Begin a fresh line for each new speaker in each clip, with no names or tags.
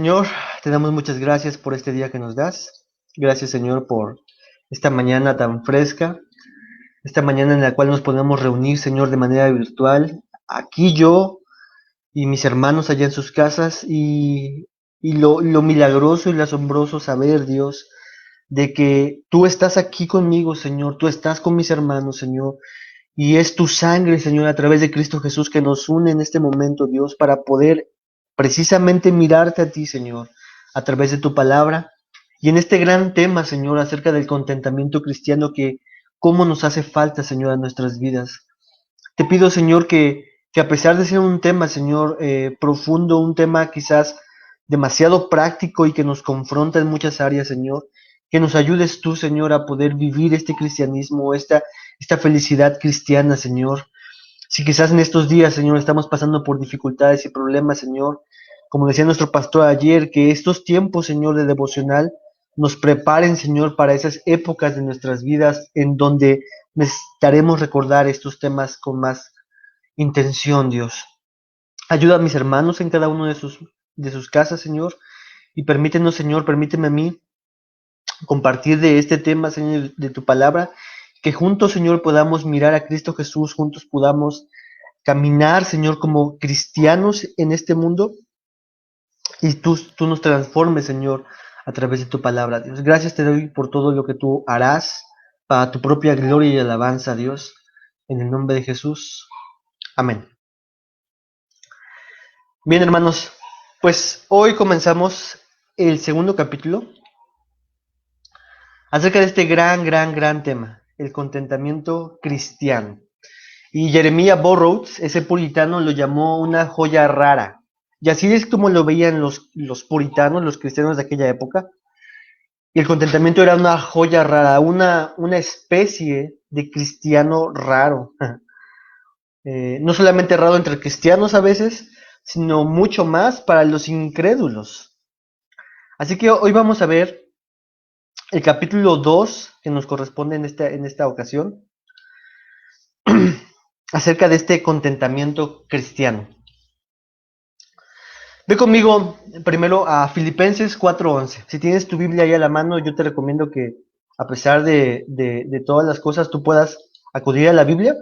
Señor, te damos muchas gracias por este día que nos das. Gracias, Señor, por esta mañana tan fresca, esta mañana en la cual nos podemos reunir, Señor, de manera virtual. Aquí yo y mis hermanos allá en sus casas y lo milagroso y lo asombroso saber, Dios, de que tú estás aquí conmigo, Señor, tú estás con mis hermanos, Señor, y es tu sangre, Señor, a través de Cristo Jesús que nos une en este momento, Dios, para poder precisamente mirarte a ti, Señor, a través de tu palabra. Y en este gran tema, Señor, acerca del contentamiento cristiano, que cómo nos hace falta, Señor, en nuestras vidas. Te pido, Señor, que a pesar de ser un tema, Señor, profundo, un tema quizás demasiado práctico y que nos confronta en muchas áreas, Señor, que nos ayudes tú, Señor, a poder vivir este cristianismo, esta felicidad cristiana, Señor. Si quizás en estos días, Señor, estamos pasando por dificultades y problemas, Señor, como decía nuestro pastor ayer, que estos tiempos, Señor, de devocional nos preparen, Señor, para esas épocas de nuestras vidas en donde necesitaremos recordar estos temas con más intención, Dios. Ayuda a mis hermanos en cada uno de sus casas, Señor, y permítenos, Señor, permíteme a mí compartir de este tema, Señor, de tu palabra, que juntos, Señor, podamos mirar a Cristo Jesús, juntos podamos caminar, Señor, como cristianos en este mundo y tú nos transformes, Señor, a través de tu palabra, Dios. Gracias te doy por todo lo que tú harás para tu propia gloria y alabanza, Dios, en el nombre de Jesús. Amén. Bien, hermanos, pues hoy comenzamos el segundo capítulo acerca de este gran tema, el contentamiento cristiano. Y Jeremiah Burroughs, ese puritano, lo llamó una joya rara. Y así es como lo veían los puritanos, los cristianos de aquella época. Y el contentamiento era una joya rara, una especie de cristiano raro. No solamente raro entre cristianos a veces, sino mucho más para los incrédulos. Así que hoy vamos a ver el capítulo 2 que nos corresponde en esta ocasión, acerca de este contentamiento cristiano. Ve conmigo primero a Filipenses 4:11. Si tienes tu Biblia ahí a la mano, yo te recomiendo que a pesar de todas las cosas, tú puedas acudir a la Biblia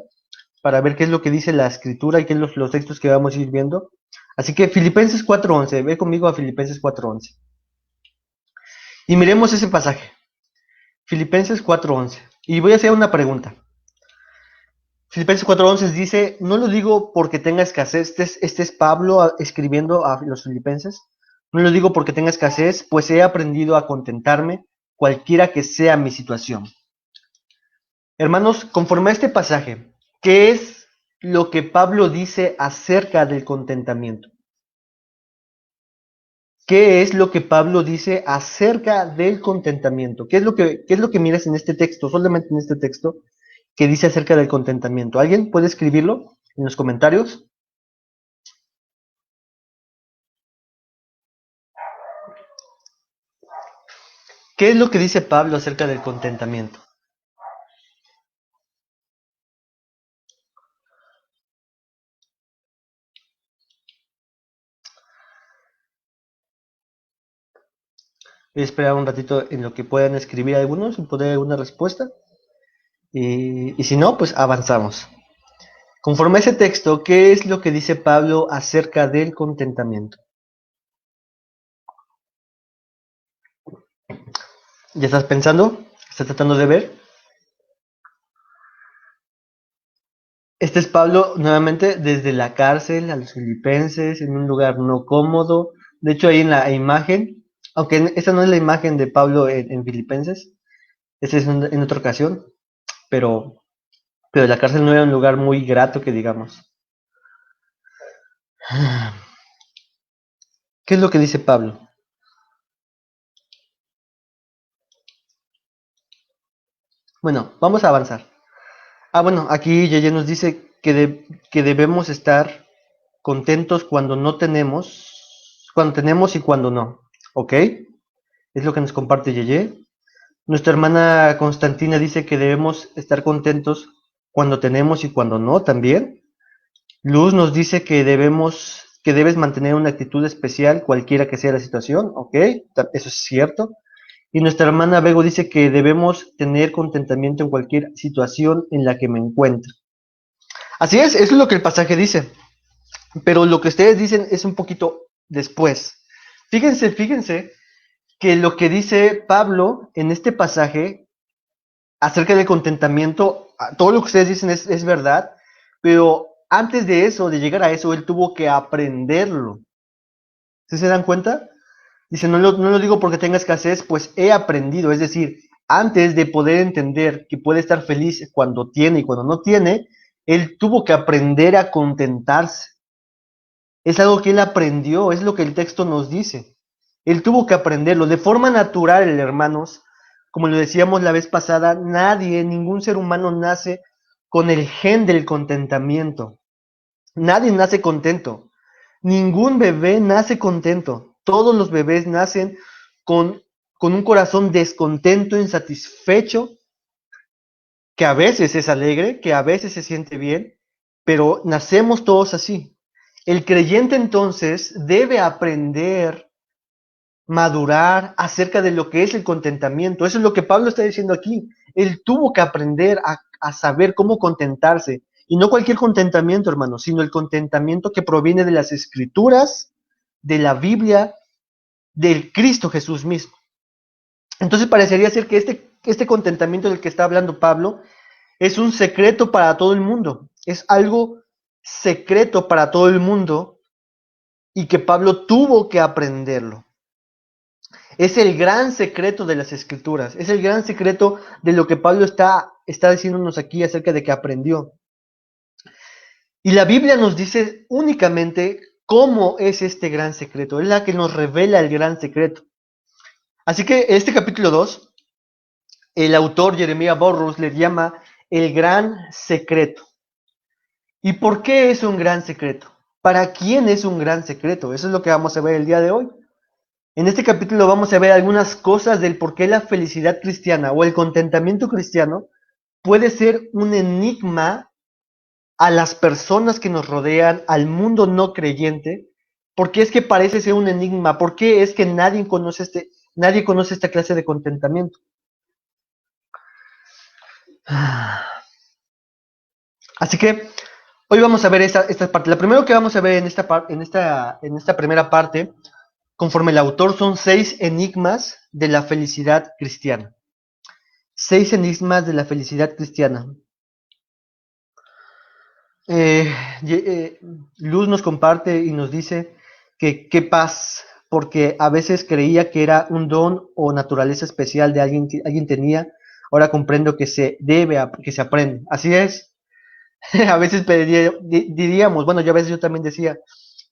para ver qué es lo que dice la Escritura y qué es los textos que vamos a ir viendo. Así que Filipenses 4:11, ve conmigo a Filipenses 4:11. Y miremos ese pasaje, Filipenses 4:11. Y voy a hacer una pregunta. Filipenses 4:11 dice, no lo digo porque tenga escasez, este es Pablo escribiendo a los filipenses, no lo digo porque tenga escasez, pues he aprendido a contentarme cualquiera que sea mi situación. Hermanos, conforme a este pasaje, ¿qué es lo que Pablo dice acerca del contentamiento? ¿Qué es lo que Pablo dice acerca del contentamiento? ¿Qué es lo que miras en este texto, solamente en este texto, que dice acerca del contentamiento? ¿Alguien puede escribirlo en los comentarios? ¿Qué es lo que dice Pablo acerca del contentamiento? Voy a esperar un ratito en lo que puedan escribir algunos y poner alguna respuesta. Y si no, pues avanzamos. Conforme a ese texto, ¿qué es lo que dice Pablo acerca del contentamiento? ¿Ya estás pensando? ¿Estás tratando de ver? Este es Pablo nuevamente desde la cárcel a los filipenses, en un lugar no cómodo. De hecho, ahí en la imagen, aunque esta no es la imagen de Pablo en Filipenses, esta es en otra ocasión, pero la cárcel no era un lugar muy grato que digamos. ¿Qué es lo que dice Pablo? Bueno, vamos a avanzar. Bueno, aquí Yeye nos dice que debemos estar contentos cuando tenemos y cuando no. ¿Ok? Es lo que nos comparte Yeye. Nuestra hermana Constantina dice que debemos estar contentos cuando tenemos y cuando no también. Luz nos dice que que debes mantener una actitud especial cualquiera que sea la situación, ¿ok? Eso es cierto. Y nuestra hermana Bego dice que debemos tener contentamiento en cualquier situación en la que me encuentre. Así es, eso es lo que el pasaje dice. Pero lo que ustedes dicen es un poquito después. Fíjense que lo que dice Pablo en este pasaje acerca del contentamiento, todo lo que ustedes dicen es verdad, pero antes de eso, de llegar a eso, él tuvo que aprenderlo. ¿Sí se dan cuenta? Dice, no lo digo porque tenga escasez, pues he aprendido. Es decir, antes de poder entender que puede estar feliz cuando tiene y cuando no tiene, él tuvo que aprender a contentarse. Es algo que él aprendió, es lo que el texto nos dice. Él tuvo que aprenderlo de forma natural, hermanos. Como lo decíamos la vez pasada, nadie, ningún ser humano nace con el gen del contentamiento. Nadie nace contento. Ningún bebé nace contento. Todos los bebés nacen con, con un corazón descontento, insatisfecho, que a veces es alegre, que a veces se siente bien, pero nacemos todos así. El creyente entonces debe aprender, madurar acerca de lo que es el contentamiento. Eso es lo que Pablo está diciendo aquí. Él tuvo que aprender a saber cómo contentarse. Y no cualquier contentamiento, hermano, sino el contentamiento que proviene de las Escrituras, de la Biblia, del Cristo Jesús mismo. Entonces parecería ser que este contentamiento del que está hablando Pablo es un secreto para todo el mundo. Es algo secreto para todo el mundo y que Pablo tuvo que aprenderlo. Es el gran secreto de las Escrituras. Es el gran secreto de lo que Pablo está diciéndonos aquí acerca de que aprendió. Y la Biblia nos dice únicamente cómo es este gran secreto. Es la que nos revela el gran secreto. Así que este capítulo 2, el autor Jeremías Burroughs le llama el gran secreto. ¿Y por qué es un gran secreto? ¿Para quién es un gran secreto? Eso es lo que vamos a ver el día de hoy. En este capítulo vamos a ver algunas cosas del por qué la felicidad cristiana o el contentamiento cristiano puede ser un enigma a las personas que nos rodean, al mundo no creyente. ¿Por qué es que parece ser un enigma? ¿Por qué es que nadie conoce esta clase de contentamiento? Así que hoy vamos a ver esta parte. La primera que vamos a ver en esta primera parte, conforme el autor, son 6 enigmas de la felicidad cristiana. 6 enigmas de la felicidad cristiana. Eh, Luz nos comparte y nos dice que qué paz, porque a veces creía que era un don o naturaleza especial de alguien que alguien tenía. Ahora comprendo que que se aprende. Así es. A veces diríamos, bueno, yo a veces yo también decía,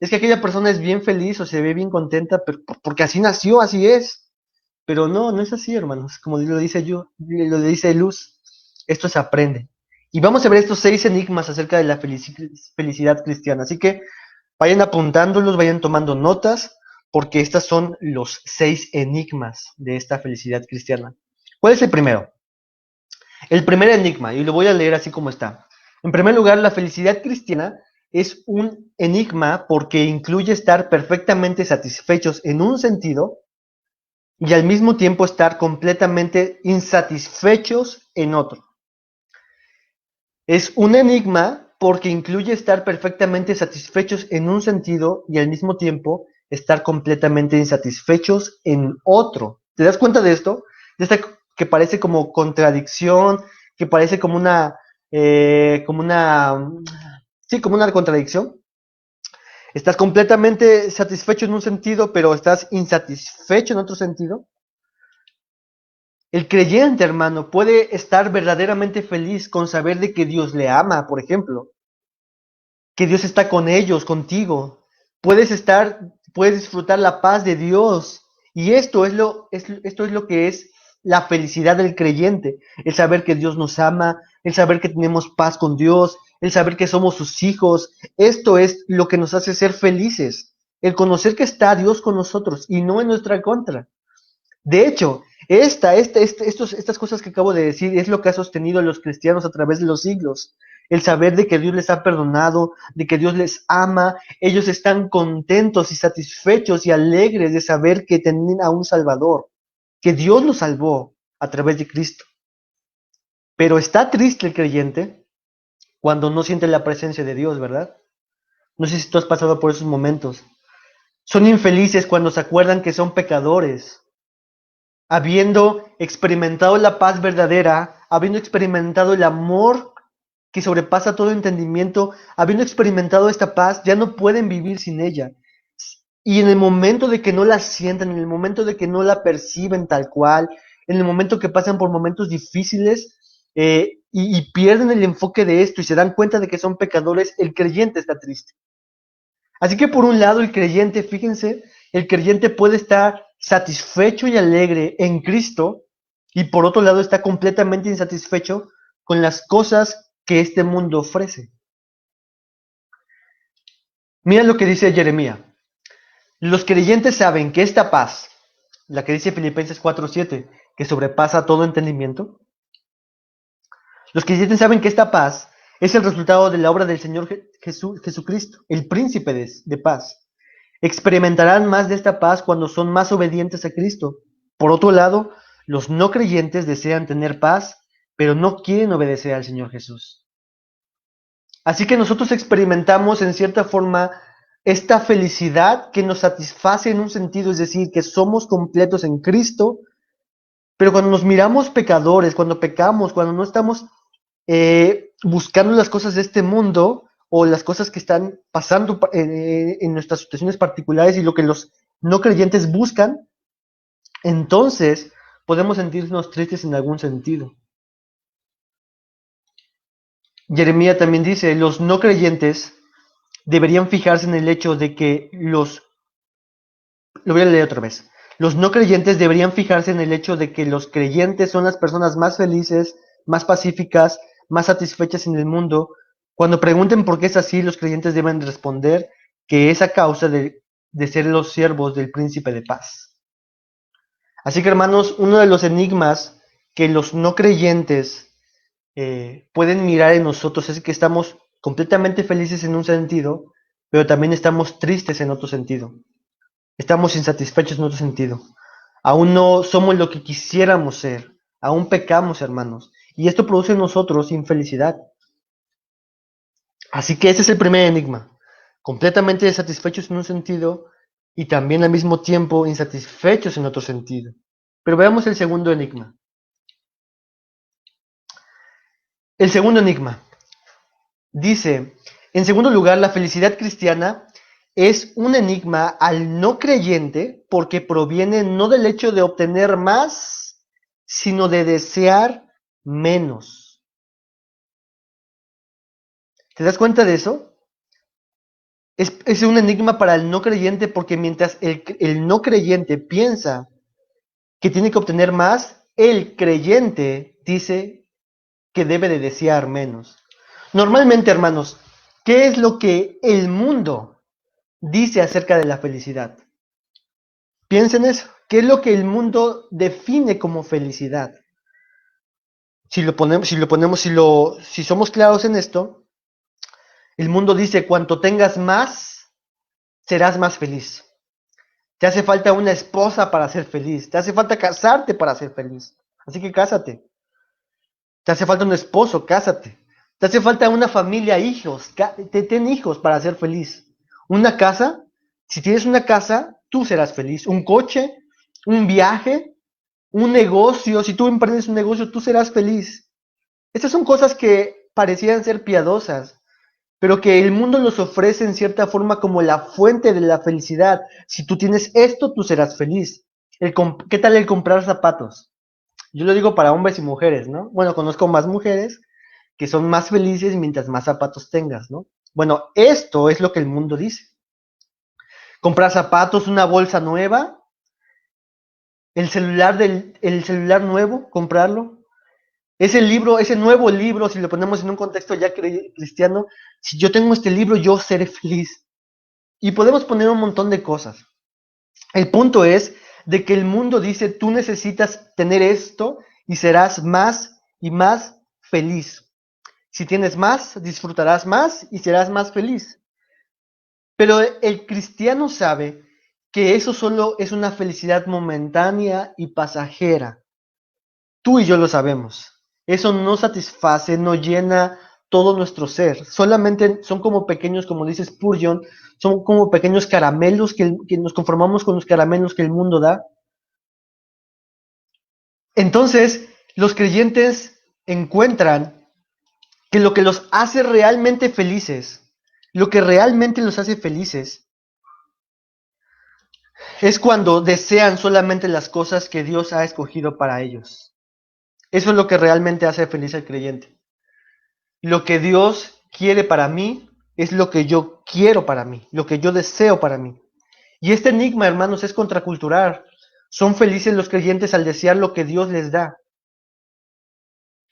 es que aquella persona es bien feliz o se ve bien contenta, pero porque así nació, así es. Pero no es así, hermanos. Como lo dice Luz, esto se aprende. Y vamos a ver estos 6 enigmas acerca de la felicidad cristiana. Así que vayan apuntándolos, vayan tomando notas, porque estos son los 6 enigmas de esta felicidad cristiana. ¿Cuál es el primero? El primer enigma, y lo voy a leer así como está. En primer lugar, la felicidad cristiana es un enigma porque incluye estar perfectamente satisfechos en un sentido y al mismo tiempo estar completamente insatisfechos en otro. Es un enigma porque incluye estar perfectamente satisfechos en un sentido y al mismo tiempo estar completamente insatisfechos en otro. ¿Te das cuenta de esto? De esta que parece como contradicción, que parece como una contradicción. Estás completamente satisfecho en un sentido, pero estás insatisfecho en otro sentido. El creyente, hermano, puede estar verdaderamente feliz con saber de que Dios le ama, por ejemplo, que Dios está con ellos, contigo. Puedes disfrutar la paz de Dios. Y esto es lo que es la felicidad del creyente, el saber que Dios nos ama, el saber que tenemos paz con Dios, el saber que somos sus hijos. Esto es lo que nos hace ser felices, el conocer que está Dios con nosotros y no en nuestra contra. De hecho, estas cosas que acabo de decir es lo que ha sostenido a los cristianos a través de los siglos. el saber de que Dios les ha perdonado, de que Dios les ama. Ellos están contentos y satisfechos y alegres de saber que tienen a un Salvador, que Dios los salvó a través de Cristo. Pero está triste el creyente cuando no siente la presencia de Dios, ¿verdad? No sé si tú has pasado por esos momentos. Son infelices cuando se acuerdan que son pecadores, habiendo experimentado la paz verdadera, habiendo experimentado el amor que sobrepasa todo entendimiento, habiendo experimentado esta paz, ya no pueden vivir sin ella. Y en el momento de que no la sientan, en el momento de que no la perciben tal cual, en el momento que pasan por momentos difíciles y pierden el enfoque de esto y se dan cuenta de que son pecadores, el creyente está triste. Así que por un lado el creyente, fíjense, el creyente puede estar satisfecho y alegre en Cristo y por otro lado está completamente insatisfecho con las cosas que este mundo ofrece. Mira lo que dice Jeremías. Los creyentes saben que esta paz, la que dice Filipenses 4:7, que sobrepasa todo entendimiento, los creyentes saben que esta paz es el resultado de la obra del Señor Jesucristo, el príncipe de paz. Experimentarán más de esta paz cuando son más obedientes a Cristo. Por otro lado, los no creyentes desean tener paz, pero no quieren obedecer al Señor Jesús. Así que nosotros experimentamos en cierta forma esta felicidad que nos satisface en un sentido, es decir, que somos completos en Cristo, pero cuando nos miramos pecadores, cuando pecamos, cuando no estamos buscando las cosas de este mundo o las cosas que están pasando en nuestras situaciones particulares y lo que los no creyentes buscan, entonces podemos sentirnos tristes en algún sentido. Jeremías también dice, los no creyentes deberían fijarse en el hecho de que lo voy a leer otra vez, los no creyentes deberían fijarse en el hecho de que los creyentes son las personas más felices, más pacíficas, más satisfechas en el mundo. Cuando pregunten por qué es así, los creyentes deben responder que es a causa de ser los siervos del príncipe de paz. Así que hermanos, uno de los enigmas que los no creyentes pueden mirar en nosotros es que estamos completamente felices en un sentido, pero también estamos tristes en otro sentido. Estamos insatisfechos en otro sentido. Aún no somos lo que quisiéramos ser. Aún pecamos, hermanos. Y esto produce en nosotros infelicidad. Así que ese es el primer enigma. Completamente satisfechos en un sentido y también al mismo tiempo insatisfechos en otro sentido. Pero veamos el segundo enigma. El segundo enigma dice, en segundo lugar, la felicidad cristiana es un enigma al no creyente porque proviene no del hecho de obtener más, sino de desear menos. ¿Te das cuenta de eso? Es un enigma para el no creyente porque mientras el no creyente piensa que tiene que obtener más, el creyente dice que debe de desear menos. Normalmente, hermanos, ¿qué es lo que el mundo dice acerca de la felicidad? Piensen eso. ¿Qué es lo que el mundo define como felicidad? Si somos claros en esto, el mundo dice, cuanto tengas más, serás más feliz. Te hace falta una esposa para ser feliz. Te hace falta casarte para ser feliz. Así que cásate. Te hace falta un esposo, cásate. Te hace falta una familia, hijos. Ten hijos para ser feliz. Una casa, si tienes una casa, tú serás feliz. Un coche, un viaje, un negocio. Si tú emprendes un negocio, tú serás feliz. Estas son cosas que parecían ser piadosas, pero que el mundo los ofrece en cierta forma como la fuente de la felicidad. Si tú tienes esto, tú serás feliz. ¿Qué tal el comprar zapatos? Yo lo digo para hombres y mujeres, ¿no? Bueno, conozco más mujeres que son más felices mientras más zapatos tengas, ¿no? Bueno, esto es lo que el mundo dice. Comprar zapatos, una bolsa nueva, el celular nuevo, comprarlo. Ese nuevo libro, si lo ponemos en un contexto ya cristiano, si yo tengo este libro, yo seré feliz. Y podemos poner un montón de cosas. El punto es de que el mundo dice, tú necesitas tener esto y serás más y más feliz. Si tienes más, disfrutarás más y serás más feliz. Pero el cristiano sabe que eso solo es una felicidad momentánea y pasajera. Tú y yo lo sabemos. Eso no satisface, no llena todo nuestro ser. Solamente son como pequeños, como dice Spurgeon, son como pequeños caramelos que nos conformamos con los caramelos que el mundo da. Entonces, los creyentes encuentran que lo que los hace realmente felices, lo que realmente los hace felices, es cuando desean solamente las cosas que Dios ha escogido para ellos. Eso es lo que realmente hace feliz al creyente. Lo que Dios quiere para mí es lo que yo quiero para mí, lo que yo deseo para mí. Y este enigma, hermanos, es contracultural. Son felices los creyentes al desear lo que Dios les da.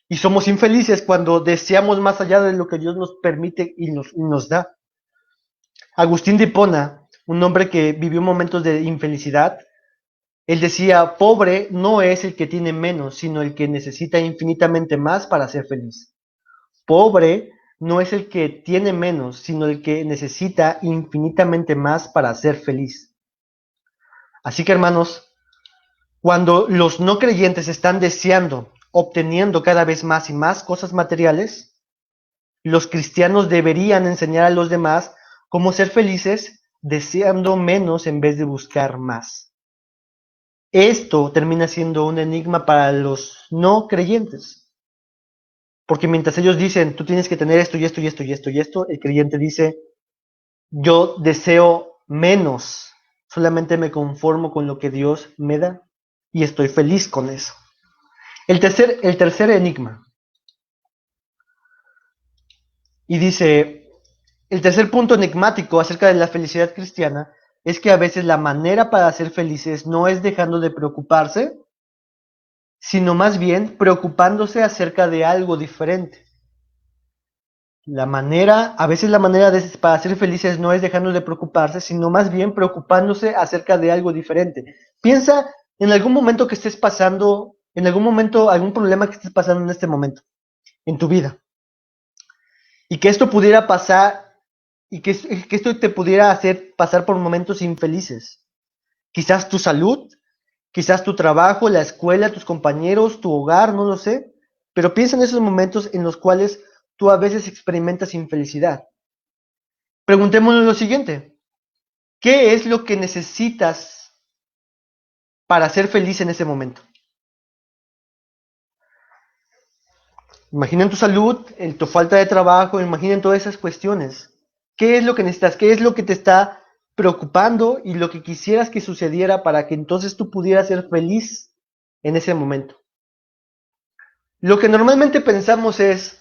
Y somos infelices cuando deseamos más allá de lo que Dios nos permite y nos da. Agustín de Hipona, un hombre que vivió momentos de infelicidad, él decía, pobre no es el que tiene menos, sino el que necesita infinitamente más para ser feliz. Pobre no es el que tiene menos, sino el que necesita infinitamente más para ser feliz. Así que, hermanos, cuando los no creyentes están deseando, obteniendo cada vez más y más cosas materiales, los cristianos deberían enseñar a los demás cómo ser felices deseando menos en vez de buscar más. Esto termina siendo un enigma para los no creyentes. Porque mientras ellos dicen, tú tienes que tener esto y esto y esto y esto y esto, el creyente dice, yo deseo menos, solamente me conformo con lo que Dios me da y estoy feliz con eso. El tercer enigma. Y dice, el tercer punto enigmático acerca de la felicidad cristiana es que a veces la manera para ser felices no es dejando de preocuparse, sino más bien preocupándose acerca de algo diferente. A veces la manera para ser felices no es dejando de preocuparse, sino más bien preocupándose acerca de algo diferente. Piensa en algún momento que estés pasando, en algún momento, algún problema que estés pasando en este momento, en tu vida. Y que esto pudiera pasar, y que esto te pudiera hacer pasar por momentos infelices. Quizás tu salud, quizás tu trabajo, la escuela, tus compañeros, tu hogar, no lo sé. Pero piensa en esos momentos en los cuales tú a veces experimentas infelicidad. Preguntémonos lo siguiente, ¿qué es lo que necesitas para ser feliz en ese momento? Imaginen tu salud, en tu falta de trabajo, imaginen todas esas cuestiones. ¿Qué es lo que necesitas? ¿Qué es lo que te está preocupando y lo que quisieras que sucediera para que entonces tú pudieras ser feliz en ese momento? Lo que normalmente pensamos es,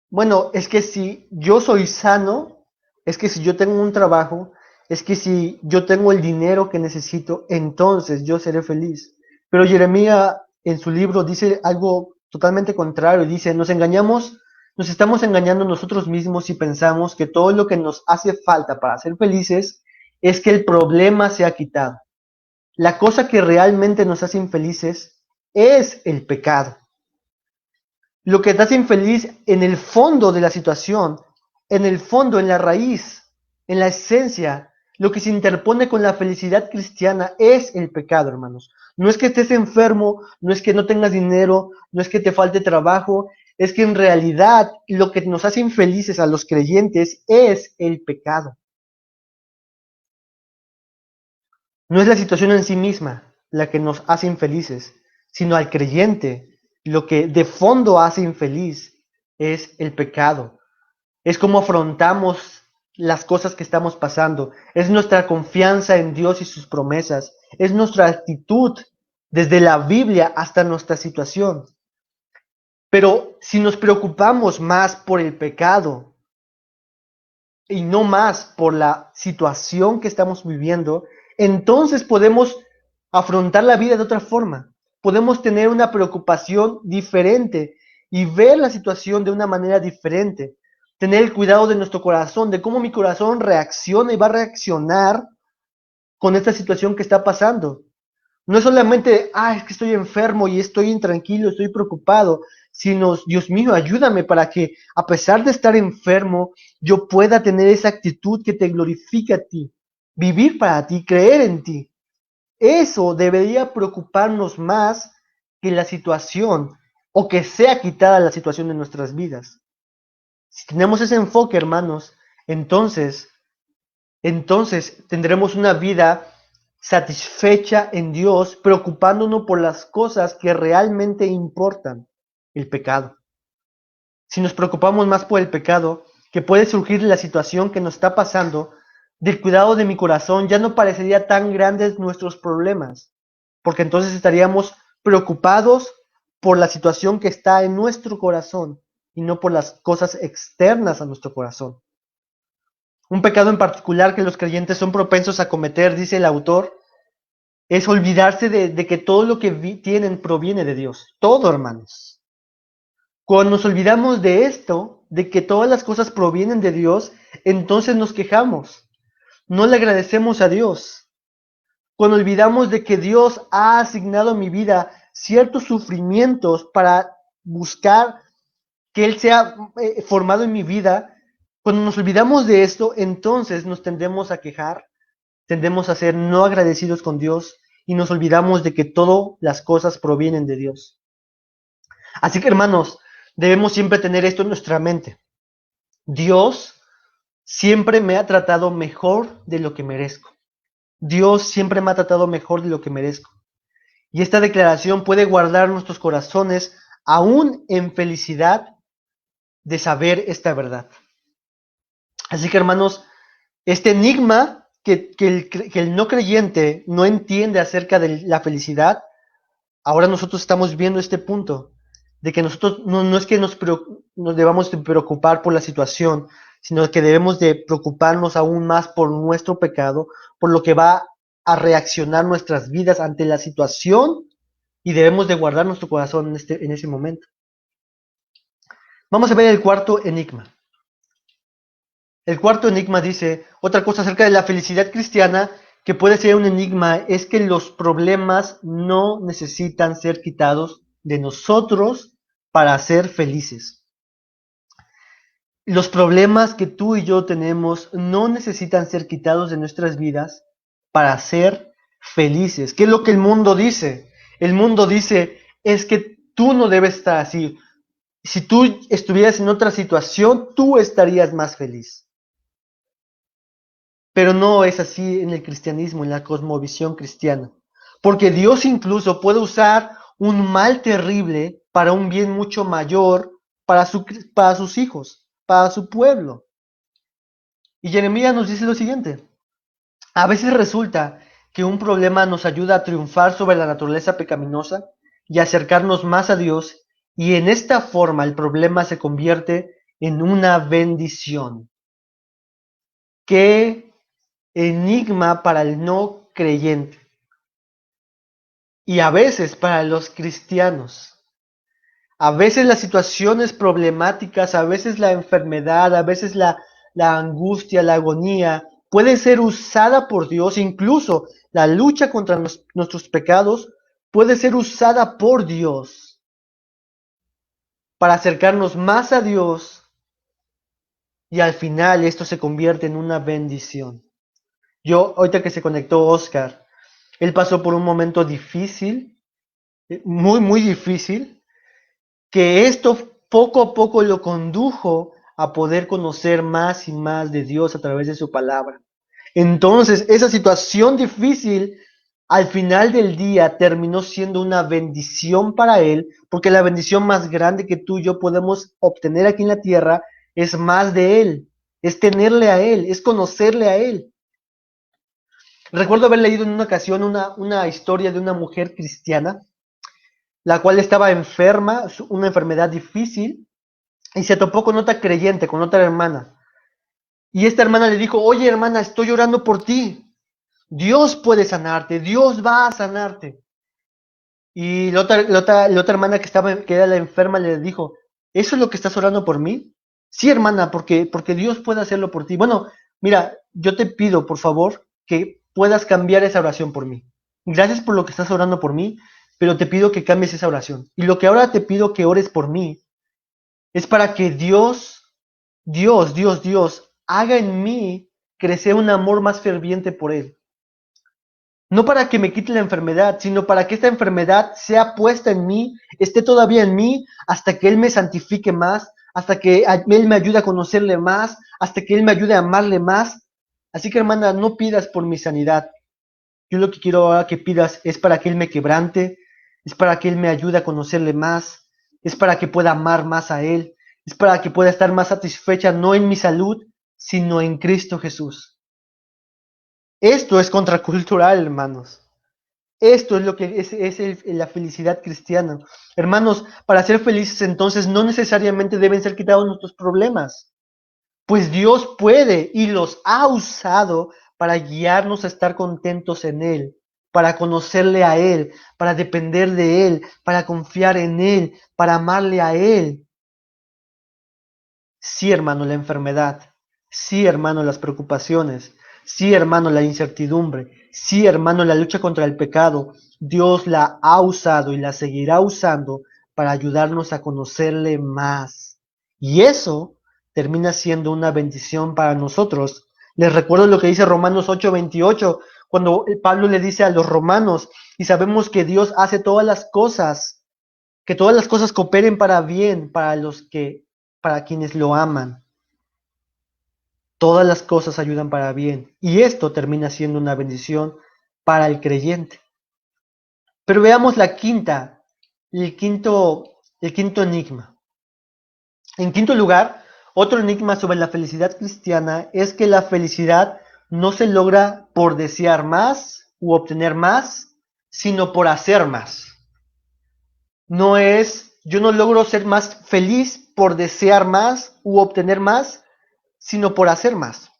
bueno, es que si yo soy sano, es que si yo tengo un trabajo, es que si yo tengo el dinero que necesito, entonces yo seré feliz. Pero Jeremías en su libro dice algo totalmente contrario. Dice, nos estamos engañando nosotros mismos si pensamos que todo lo que nos hace falta para ser felices es que el problema se ha quitado. La cosa que realmente nos hace infelices es el pecado. Lo que te hace infeliz en el fondo de la situación, en el fondo, en la raíz, en la esencia, lo que se interpone con la felicidad cristiana es el pecado, hermanos. No es que estés enfermo, no es que no tengas dinero, no es que te falte trabajo, es que en realidad lo que nos hace infelices a los creyentes es el pecado. No es la situación en sí misma la que nos hace infelices, sino al creyente lo que de fondo hace infeliz es el pecado. Es cómo afrontamos las cosas que estamos pasando. Es nuestra confianza en Dios y sus promesas. Es nuestra actitud desde la Biblia hasta nuestra situación. Pero si nos preocupamos más por el pecado y no más por la situación que estamos viviendo, entonces podemos afrontar la vida de otra forma. Podemos tener una preocupación diferente y ver la situación de una manera diferente. Tener el cuidado de nuestro corazón, de cómo mi corazón reacciona y va a reaccionar con esta situación que está pasando. No es solamente, es que estoy enfermo y estoy intranquilo, estoy preocupado, sino, Dios mío, ayúdame para que a pesar de estar enfermo, yo pueda tener esa actitud que te glorifica a ti, vivir para ti, creer en ti. Eso debería preocuparnos más que la situación o que sea quitada la situación de nuestras vidas. Si tenemos ese enfoque, hermanos, entonces, entonces tendremos una vida satisfecha en Dios, preocupándonos por las cosas que realmente importan, el pecado. Si nos preocupamos más por el pecado, que puede surgir de la situación que nos está pasando, del cuidado de mi corazón, ya no parecería tan grandes nuestros problemas, porque entonces estaríamos preocupados por la situación que está en nuestro corazón y no por las cosas externas a nuestro corazón. Un pecado en particular que los creyentes son propensos a cometer, dice el autor, es olvidarse de que todo lo que tienen proviene de Dios. Todo, hermanos. Cuando nos olvidamos de esto, de que todas las cosas provienen de Dios, entonces nos quejamos. No le agradecemos a Dios. Cuando olvidamos de que Dios ha asignado a mi vida ciertos sufrimientos para buscar que Él sea formado en mi vida, cuando nos olvidamos de esto, entonces nos tendemos a quejar, tendemos a ser no agradecidos con Dios y nos olvidamos de que todas las cosas provienen de Dios. Así que, hermanos, debemos siempre tener esto en nuestra mente. Dios siempre me ha tratado mejor de lo que merezco. Dios siempre me ha tratado mejor de lo que merezco. Y esta declaración puede guardar nuestros corazones aún en felicidad de saber esta verdad. Así que, hermanos, este enigma que el no creyente no entiende acerca de la felicidad, ahora nosotros estamos viendo este punto, de que nosotros no es que nos debamos de preocupar por la situación, sino que debemos de preocuparnos aún más por nuestro pecado, por lo que va a reaccionar nuestras vidas ante la situación, y debemos de guardar nuestro corazón en ese momento. Vamos a ver el cuarto enigma. El cuarto enigma dice, otra cosa acerca de la felicidad cristiana, que puede ser un enigma, es que los problemas no necesitan ser quitados de nosotros para ser felices. Los problemas que tú y yo tenemos no necesitan ser quitados de nuestras vidas para ser felices. ¿Qué es lo que el mundo dice? El mundo dice, es que tú no debes estar así. Si tú estuvieras en otra situación, tú estarías más feliz. Pero no es así en el cristianismo, en la cosmovisión cristiana. Porque Dios incluso puede usar un mal terrible para un bien mucho mayor para sus hijos, para su pueblo. Y Jeremías nos dice lo siguiente. A veces resulta que un problema nos ayuda a triunfar sobre la naturaleza pecaminosa y acercarnos más a Dios, y en esta forma el problema se convierte en una bendición. ¿Qué enigma para el no creyente? Y a veces para los cristianos. A veces las situaciones problemáticas, a veces la enfermedad, a veces la angustia, la agonía, puede ser usada por Dios, incluso la lucha contra nuestros pecados puede ser usada por Dios para acercarnos más a Dios, y al final esto se convierte en una bendición. Ahorita que se conectó Oscar, él pasó por un momento difícil, muy, muy difícil, que esto poco a poco lo condujo a poder conocer más y más de Dios a través de su palabra. Entonces, esa situación difícil, al final del día, terminó siendo una bendición para él, porque la bendición más grande que tú y yo podemos obtener aquí en la tierra es más de él, es tenerle a él, es conocerle a él. Recuerdo haber leído en una ocasión una historia de una mujer cristiana, la cual estaba enferma, una enfermedad difícil, y se topó con otra creyente, con otra hermana. Y esta hermana le dijo, oye hermana, estoy orando por ti. Dios puede sanarte, Dios va a sanarte. Y la otra hermana que era la enferma le dijo, ¿eso es lo que estás orando por mí? Sí, hermana, porque Dios puede hacerlo por ti. Bueno, mira, yo te pido, por favor, que puedas cambiar esa oración por mí. Gracias por lo que estás orando por mí, pero te pido que cambies esa oración. Y lo que ahora te pido que ores por mí es para que Dios, haga en mí crecer un amor más ferviente por Él. No para que me quite la enfermedad, sino para que esta enfermedad sea puesta en mí, esté todavía en mí, hasta que Él me santifique más, hasta que Él me ayude a conocerle más, hasta que Él me ayude a amarle más. Así que hermana, no pidas por mi sanidad. Yo lo que quiero ahora que pidas es para que Él me quebrante, es para que Él me ayude a conocerle más, es para que pueda amar más a Él, es para que pueda estar más satisfecha no en mi salud, sino en Cristo Jesús. Esto es contracultural, hermanos. Esto es lo que la felicidad cristiana. Hermanos, para ser felices entonces no necesariamente deben ser quitados nuestros problemas, pues Dios puede y los ha usado para guiarnos a estar contentos en Él, para conocerle a Él, para depender de Él, para confiar en Él, para amarle a Él. Sí, hermano, la enfermedad. Sí, hermano, las preocupaciones. Sí, hermano, la incertidumbre. Sí, hermano, la lucha contra el pecado. Dios la ha usado y la seguirá usando para ayudarnos a conocerle más. Y eso termina siendo una bendición para nosotros. Les recuerdo lo que dice Romanos 8:28, cuando Pablo le dice a los romanos, y sabemos que Dios hace todas las cosas, que todas las cosas cooperen para bien para quienes lo aman. Todas las cosas ayudan para bien. Y esto termina siendo una bendición para el creyente. Pero veamos el quinto enigma. En quinto lugar, otro enigma sobre la felicidad cristiana es que la felicidad no se logra por desear más u obtener más, sino por hacer más. Yo no logro ser más feliz por desear más u obtener más, sino por hacer más.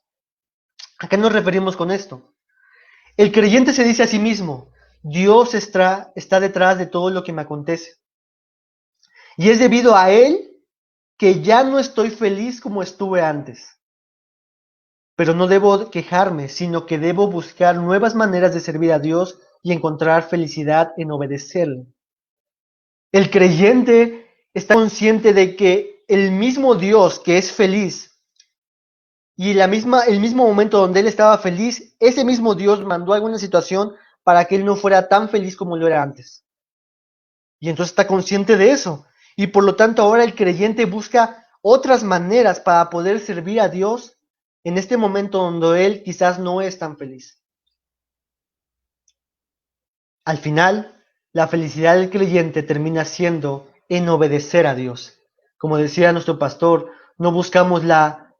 ¿A qué nos referimos con esto? El creyente se dice a sí mismo, Dios está detrás de todo lo que me acontece. Y es debido a Él que ya no estoy feliz como estuve antes. Pero no debo quejarme, sino que debo buscar nuevas maneras de servir a Dios y encontrar felicidad en obedecerle. El creyente está consciente de que el mismo Dios que es feliz y el mismo momento donde él estaba feliz, ese mismo Dios mandó alguna situación para que él no fuera tan feliz como lo era antes. Y entonces está consciente de eso. Y por lo tanto ahora el creyente busca otras maneras para poder servir a Dios en este momento donde él quizás no es tan feliz. Al final, la felicidad del creyente termina siendo en obedecer a Dios. Como decía nuestro pastor, no buscamos la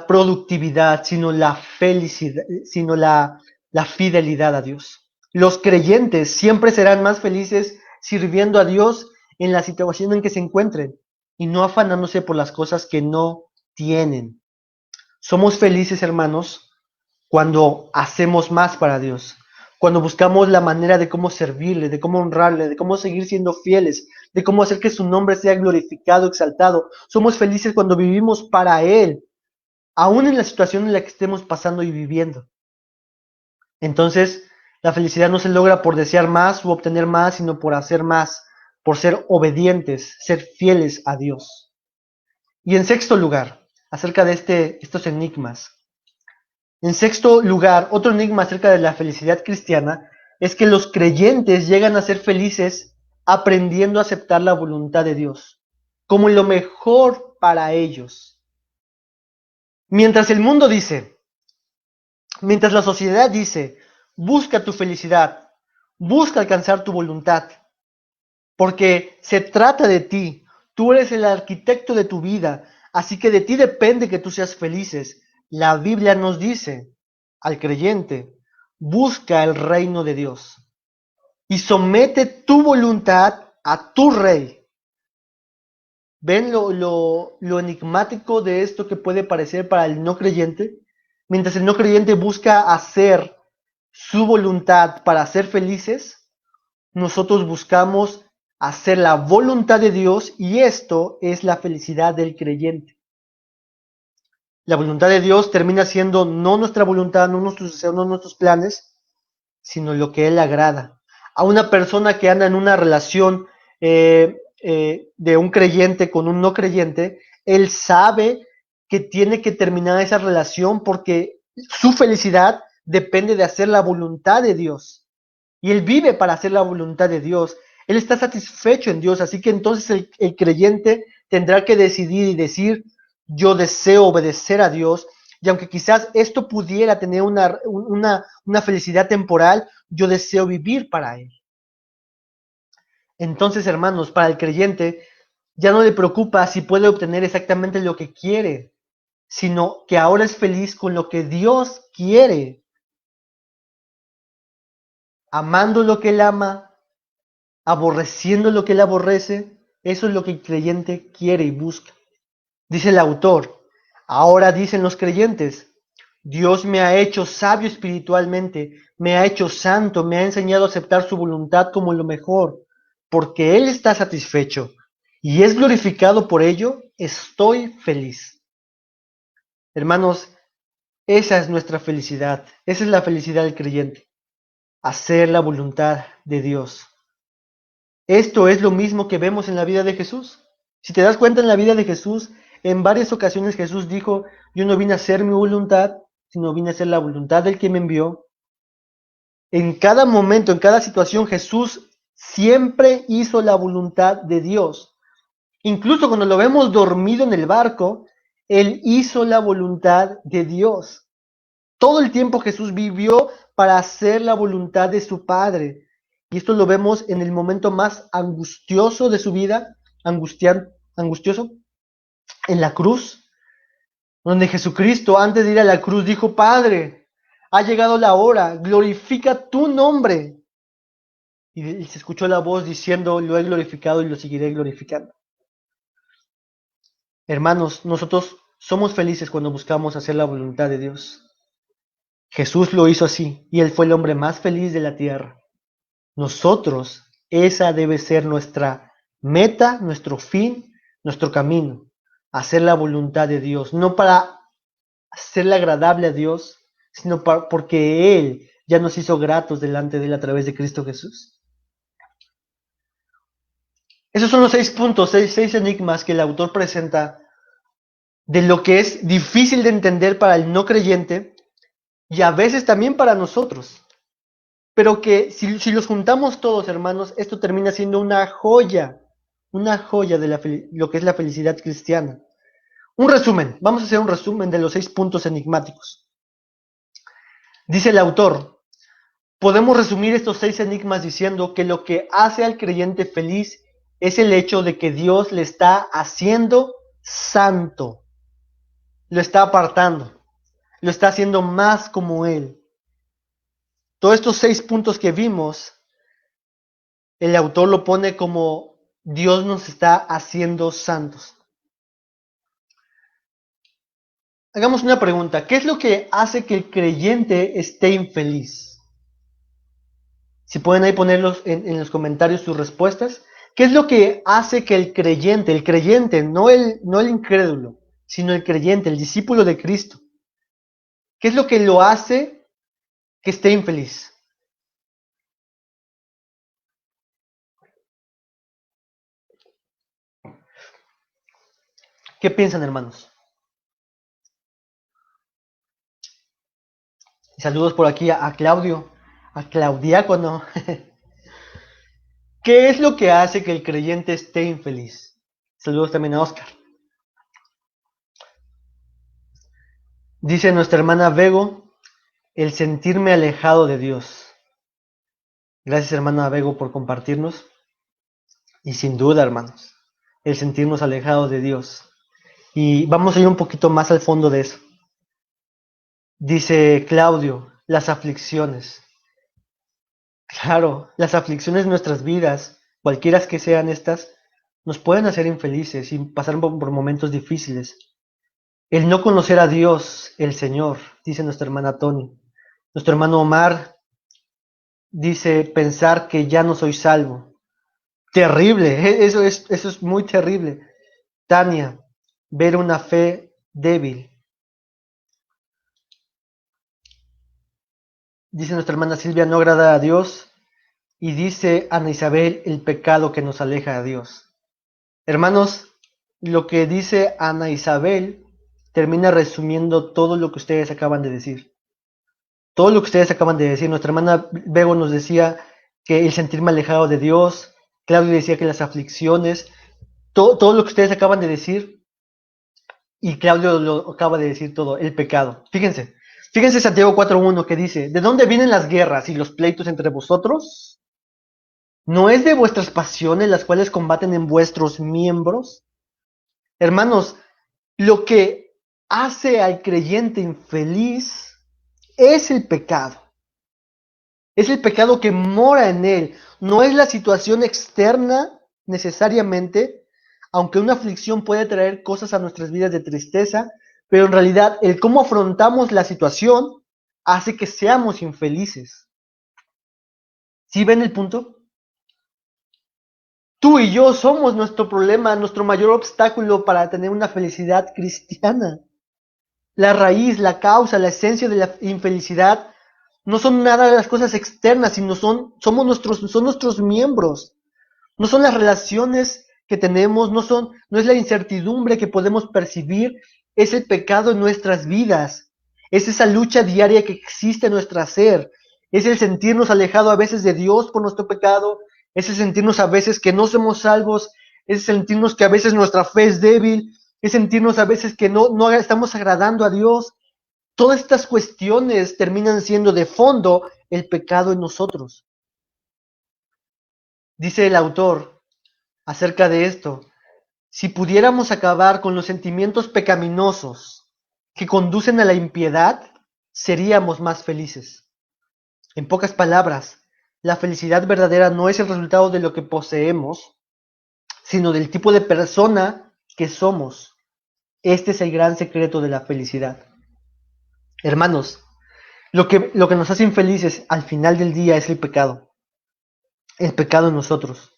productividad, sino la felicidad, sino la fidelidad a Dios. Los creyentes siempre serán más felices sirviendo a Dios en la situación en que se encuentren y no afanándose por las cosas que no tienen. Somos felices, hermanos, cuando hacemos más para Dios, cuando buscamos la manera de cómo servirle, de cómo honrarle, de cómo seguir siendo fieles, de cómo hacer que su nombre sea glorificado, exaltado. Somos felices cuando vivimos para Él, aún en la situación en la que estemos pasando y viviendo. Entonces, la felicidad no se logra por desear más u obtener más, sino por hacer más, por ser obedientes, ser fieles a Dios. Y en sexto lugar, acerca de estos enigmas, en sexto lugar, otro enigma acerca de la felicidad cristiana es que los creyentes llegan a ser felices aprendiendo a aceptar la voluntad de Dios como lo mejor para ellos. Mientras el mundo dice, mientras la sociedad dice, busca tu felicidad, busca alcanzar tu voluntad, porque se trata de ti, tú eres el arquitecto de tu vida, así que de ti depende que tú seas felices. La Biblia nos dice al creyente, busca el reino de Dios y somete tu voluntad a tu rey. ¿Ven lo enigmático de esto que puede parecer para el no creyente? Mientras el no creyente busca hacer su voluntad para ser felices, nosotros buscamos hacer la voluntad de Dios y esto es la felicidad del creyente. La voluntad de Dios termina siendo no nuestra voluntad, no nuestros deseos, no nuestros planes, sino lo que Él agrada. A una persona que anda en una relación de un creyente con un no creyente, él sabe que tiene que terminar esa relación porque su felicidad depende de hacer la voluntad de Dios. Y él vive para hacer la voluntad de Dios. Él está satisfecho en Dios, así que entonces el creyente tendrá que decidir y decir, yo deseo obedecer a Dios, y aunque quizás esto pudiera tener una felicidad temporal, yo deseo vivir para Él. Entonces, hermanos, para el creyente ya no le preocupa si puede obtener exactamente lo que quiere, sino que ahora es feliz con lo que Dios quiere, amando lo que Él ama, aborreciendo lo que Él aborrece. Eso es lo que el creyente quiere y busca. Dice el autor, ahora dicen los creyentes, Dios me ha hecho sabio espiritualmente, me ha hecho santo, me ha enseñado a aceptar su voluntad como lo mejor, porque Él está satisfecho y es glorificado por ello, estoy feliz. Hermanos, esa es nuestra felicidad, esa es la felicidad del creyente, hacer la voluntad de Dios. Esto es lo mismo que vemos en la vida de Jesús. Si te das cuenta en la vida de Jesús, en varias ocasiones Jesús dijo, yo no vine a hacer mi voluntad, sino vine a hacer la voluntad del que me envió. En cada momento, en cada situación, Jesús siempre hizo la voluntad de Dios. Incluso cuando lo vemos dormido en el barco, Él hizo la voluntad de Dios. Todo el tiempo Jesús vivió para hacer la voluntad de su Padre. Y esto lo vemos en el momento más angustioso de su vida, angustioso, en la cruz, donde Jesucristo antes de ir a la cruz dijo, Padre, ha llegado la hora, glorifica tu nombre. Y se escuchó la voz diciendo, lo he glorificado y lo seguiré glorificando. Hermanos, nosotros somos felices cuando buscamos hacer la voluntad de Dios. Jesús lo hizo así y Él fue el hombre más feliz de la tierra. Nosotros, esa debe ser nuestra meta, nuestro fin, nuestro camino. Hacer la voluntad de Dios, no para hacerle agradable a Dios, sino porque Él ya nos hizo gratos delante de Él a través de Cristo Jesús. Esos son los 6 puntos, seis enigmas que el autor presenta de lo que es difícil de entender para el no creyente y a veces también para nosotros. Pero que si los juntamos todos, hermanos, esto termina siendo una joya de lo que es la felicidad cristiana. Un resumen, vamos a hacer un resumen de los 6 puntos enigmáticos. Dice el autor, podemos resumir estos 6 enigmas diciendo que lo que hace al creyente feliz es el hecho de que Dios le está haciendo santo, lo está apartando, lo está haciendo más como Él. Todos estos 6 puntos que vimos, el autor lo pone como Dios nos está haciendo santos. Hagamos una pregunta. ¿Qué es lo que hace que el creyente esté infeliz? Si pueden ahí ponerlos en los comentarios sus respuestas. ¿Qué es lo que hace que el creyente, no el incrédulo, sino el creyente, el discípulo de Cristo? ¿Qué es lo que lo hace que esté infeliz? ¿Qué piensan, hermanos? Saludos por aquí a Claudio, a Claudiácono. ¿Qué es lo que hace que el creyente esté infeliz? Saludos también a Oscar. Dice nuestra hermana Vego, el sentirme alejado de Dios. Gracias, hermana Vego, por compartirnos. Y sin duda, hermanos, el sentirnos alejados de Dios. Y vamos a ir un poquito más al fondo de eso. Dice Claudio, las aflicciones. Claro, las aflicciones de nuestras vidas, cualquiera que sean estas, nos pueden hacer infelices y pasar por momentos difíciles. El no conocer a Dios, el Señor, dice nuestra hermana Tony. Nuestro hermano Omar dice pensar que ya no soy salvo. Terrible, eso es muy terrible. Tania, ver una fe débil. Dice nuestra hermana Silvia, no agrada a Dios. Y dice Ana Isabel, el pecado que nos aleja de Dios. Hermanos, lo que dice Ana Isabel termina resumiendo todo lo que ustedes acaban de decir. Todo lo que ustedes acaban de decir. Nuestra hermana Bego nos decía que el sentirme alejado de Dios. Claudio decía que las aflicciones. Todo lo que ustedes acaban de decir. Y Claudio lo acaba de decir todo. El pecado. Fíjense. Fíjense Santiago 4.1 que dice, ¿de dónde vienen las guerras y los pleitos entre vosotros? ¿No es de vuestras pasiones las cuales combaten en vuestros miembros? Hermanos, lo que hace al creyente infeliz es el pecado. Es el pecado que mora en él. No es la situación externa necesariamente, aunque una aflicción puede traer cosas a nuestras vidas de tristeza, pero en realidad el cómo afrontamos la situación hace que seamos infelices. ¿Sí ven el punto? Tú y yo somos nuestro problema, nuestro mayor obstáculo para tener una felicidad cristiana. La raíz, la causa, la esencia de la infelicidad no son nada de las cosas externas, sino son nuestros miembros. No son las relaciones que tenemos, no es la incertidumbre que podemos percibir, es el pecado en nuestras vidas. Es esa lucha diaria que existe en nuestro ser. Es el sentirnos alejados a veces de Dios por nuestro pecado. Es el sentirnos a veces que no somos salvos. Es sentirnos que a veces nuestra fe es débil. Es sentirnos a veces que no estamos agradando a Dios. Todas estas cuestiones terminan siendo de fondo el pecado en nosotros. Dice el autor acerca de esto, si pudiéramos acabar con los sentimientos pecaminosos que conducen a la impiedad, seríamos más felices. En pocas palabras, la felicidad verdadera no es el resultado de lo que poseemos, sino del tipo de persona que somos. Este es el gran secreto de la felicidad. Hermanos, lo que nos hace infelices al final del día es el pecado en nosotros.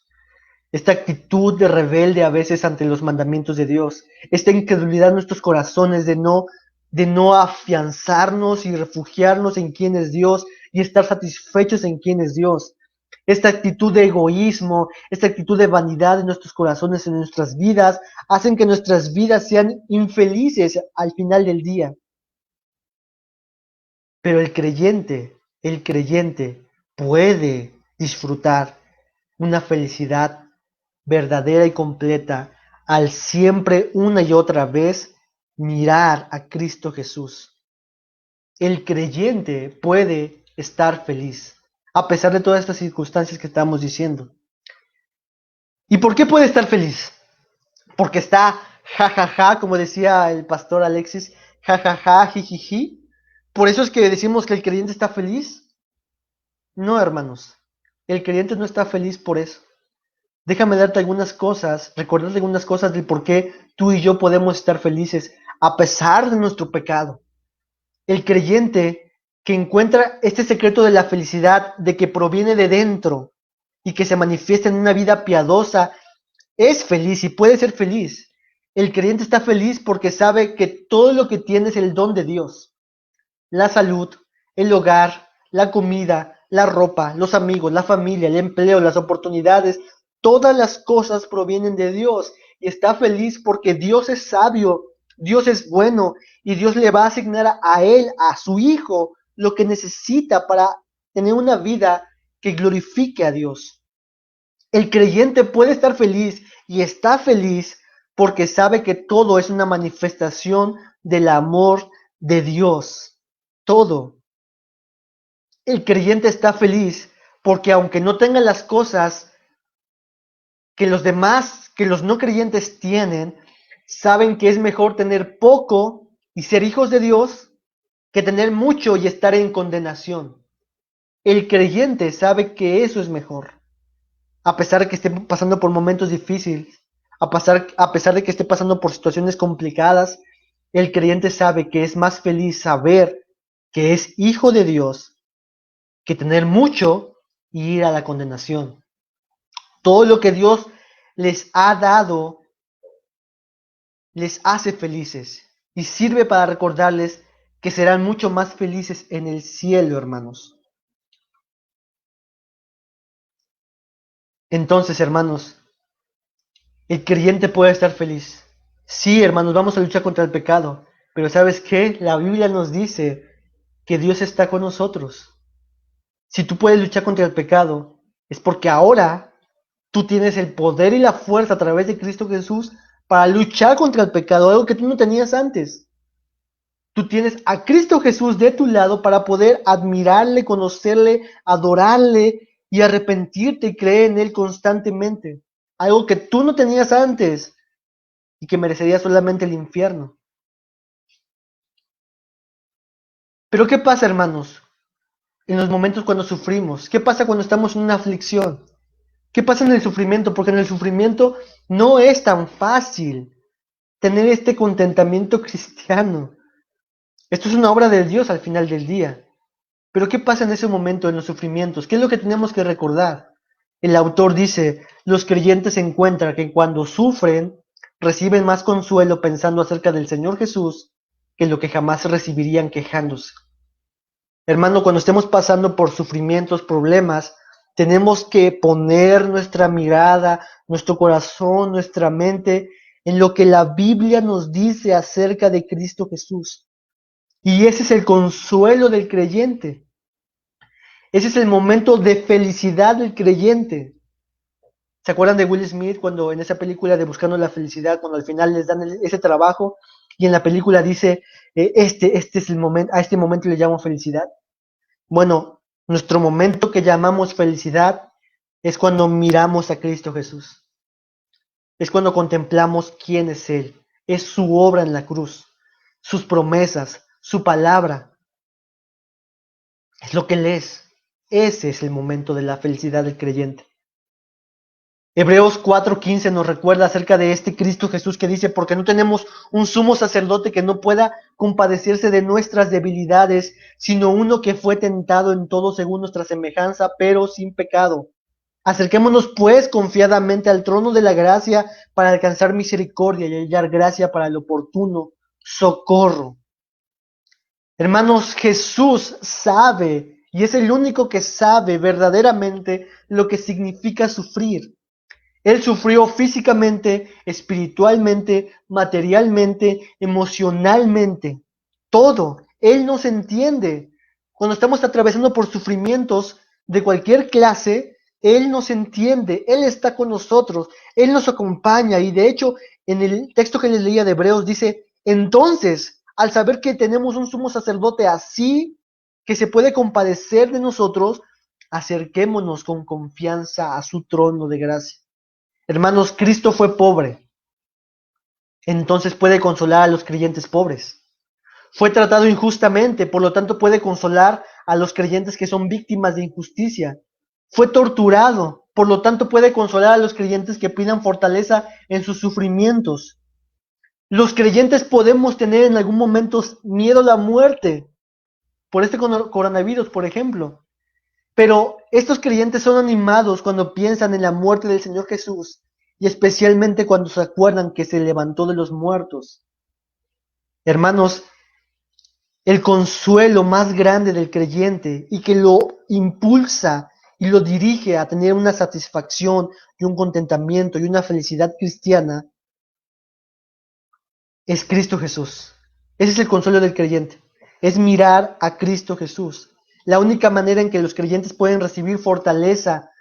Esta actitud de rebelde a veces ante los mandamientos de Dios, esta incredulidad en nuestros corazones de no afianzarnos y refugiarnos en quién es Dios y estar satisfechos en quién es Dios. Esta actitud de egoísmo, esta actitud de vanidad en nuestros corazones, en nuestras vidas, hacen que nuestras vidas sean infelices al final del día. Pero el creyente puede disfrutar una felicidad verdadera y completa al siempre una y otra vez mirar a Cristo Jesús. El creyente puede estar feliz a pesar de todas estas circunstancias que estamos diciendo. ¿Y por qué puede estar feliz? Porque está jajaja, como decía el pastor Alexis, jajaja, jijiji. Por eso es que decimos que el creyente está feliz. No, hermanos, el creyente no está feliz por eso. Déjame darte algunas cosas, recordarte algunas cosas del por qué tú y yo podemos estar felices a pesar de nuestro pecado. El creyente que encuentra este secreto de la felicidad, de que proviene de dentro y que se manifiesta en una vida piadosa, es feliz y puede ser feliz. El creyente está feliz porque sabe que todo lo que tiene es el don de Dios. La salud, el hogar, la comida, la ropa, los amigos, la familia, el empleo, las oportunidades, todas las cosas provienen de Dios y está feliz porque Dios es sabio, Dios es bueno y Dios le va a asignar a él, a su hijo, lo que necesita para tener una vida que glorifique a Dios. El creyente puede estar feliz y está feliz porque sabe que todo es una manifestación del amor de Dios. Todo. El creyente está feliz porque aunque no tenga las cosas que los demás, que los no creyentes tienen, saben que es mejor tener poco y ser hijos de Dios que tener mucho y estar en condenación. El creyente sabe que eso es mejor, a pesar de que esté pasando por momentos difíciles, a pesar de que esté pasando por situaciones complicadas, el creyente sabe que es más feliz saber que es hijo de Dios que tener mucho y ir a la condenación. Todo lo que Dios les ha dado les hace felices y sirve para recordarles que serán mucho más felices en el cielo, hermanos. Entonces, hermanos, el creyente puede estar feliz. Sí, hermanos, vamos a luchar contra el pecado, pero ¿sabes qué? La Biblia nos dice que Dios está con nosotros. Si tú puedes luchar contra el pecado, es porque ahora tú tienes el poder y la fuerza a través de Cristo Jesús para luchar contra el pecado, algo que tú no tenías antes. Tú tienes a Cristo Jesús de tu lado para poder admirarle, conocerle, adorarle y arrepentirte y creer en Él constantemente. Algo que tú no tenías antes y que merecería solamente el infierno. Pero ¿qué pasa, hermanos? En los momentos cuando sufrimos. ¿Qué pasa cuando estamos en una aflicción? ¿Qué pasa en el sufrimiento? Porque en el sufrimiento no es tan fácil tener este contentamiento cristiano. Esto es una obra de Dios al final del día. Pero ¿qué pasa en ese momento, en los sufrimientos? ¿Qué es lo que tenemos que recordar? El autor dice, los creyentes encuentran que cuando sufren, reciben más consuelo pensando acerca del Señor Jesús que lo que jamás recibirían quejándose. Hermano, cuando estemos pasando por sufrimientos, problemas, tenemos que poner nuestra mirada, nuestro corazón, nuestra mente en lo que la Biblia nos dice acerca de Cristo Jesús. Y ese es el consuelo del creyente. Ese es el momento de felicidad del creyente. ¿Se acuerdan de Will Smith cuando en esa película de Buscando la Felicidad, cuando al final les dan ese trabajo y en la película dice, este es el momento, a este momento le llamo felicidad? Bueno, nuestro momento que llamamos felicidad es cuando miramos a Cristo Jesús. Es cuando contemplamos quién es Él. Es su obra en la cruz, sus promesas, su palabra. Es lo que Él es. Ese es el momento de la felicidad del creyente. Hebreos 4:15 nos recuerda acerca de este Cristo Jesús que dice, porque no tenemos un sumo sacerdote que no pueda compadecerse de nuestras debilidades, sino uno que fue tentado en todo según nuestra semejanza, pero sin pecado. Acerquémonos pues confiadamente al trono de la gracia para alcanzar misericordia y hallar gracia para el oportuno socorro. Hermanos, Jesús sabe, y es el único que sabe verdaderamente lo que significa sufrir. Él sufrió físicamente, espiritualmente, materialmente, emocionalmente. Todo. Él nos entiende. Cuando estamos atravesando por sufrimientos de cualquier clase, Él nos entiende. Él está con nosotros. Él nos acompaña. Y de hecho, en el texto que les leía de Hebreos dice, entonces, al saber que tenemos un sumo sacerdote así, que se puede compadecer de nosotros, acerquémonos con confianza a su trono de gracia. Hermanos, Cristo fue pobre, entonces puede consolar a los creyentes pobres. Fue tratado injustamente, por lo tanto puede consolar a los creyentes que son víctimas de injusticia. Fue torturado, por lo tanto puede consolar a los creyentes que pidan fortaleza en sus sufrimientos. Los creyentes podemos tener en algún momento miedo a la muerte, por este coronavirus, por ejemplo. Pero estos creyentes son animados cuando piensan en la muerte del Señor Jesús y especialmente cuando se acuerdan que se levantó de los muertos. Hermanos, el consuelo más grande del creyente y que lo impulsa y lo dirige a tener una satisfacción y un contentamiento y una felicidad cristiana es Cristo Jesús. Ese es el consuelo del creyente, es mirar a Cristo Jesús. La única manera en que los creyentes pueden recibir fortaleza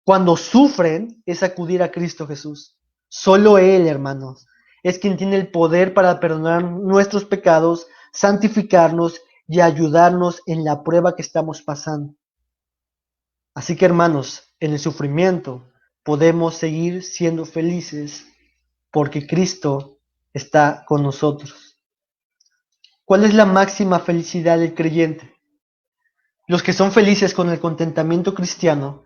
cuando sufren es acudir a Cristo Jesús. Solo Él, hermanos, es quien tiene el poder para perdonar nuestros pecados, santificarnos y ayudarnos en la prueba que estamos pasando. Así que, hermanos, en el sufrimiento podemos seguir siendo felices porque Cristo está con nosotros. ¿Cuál es la máxima felicidad del creyente? Los que son felices con el contentamiento cristiano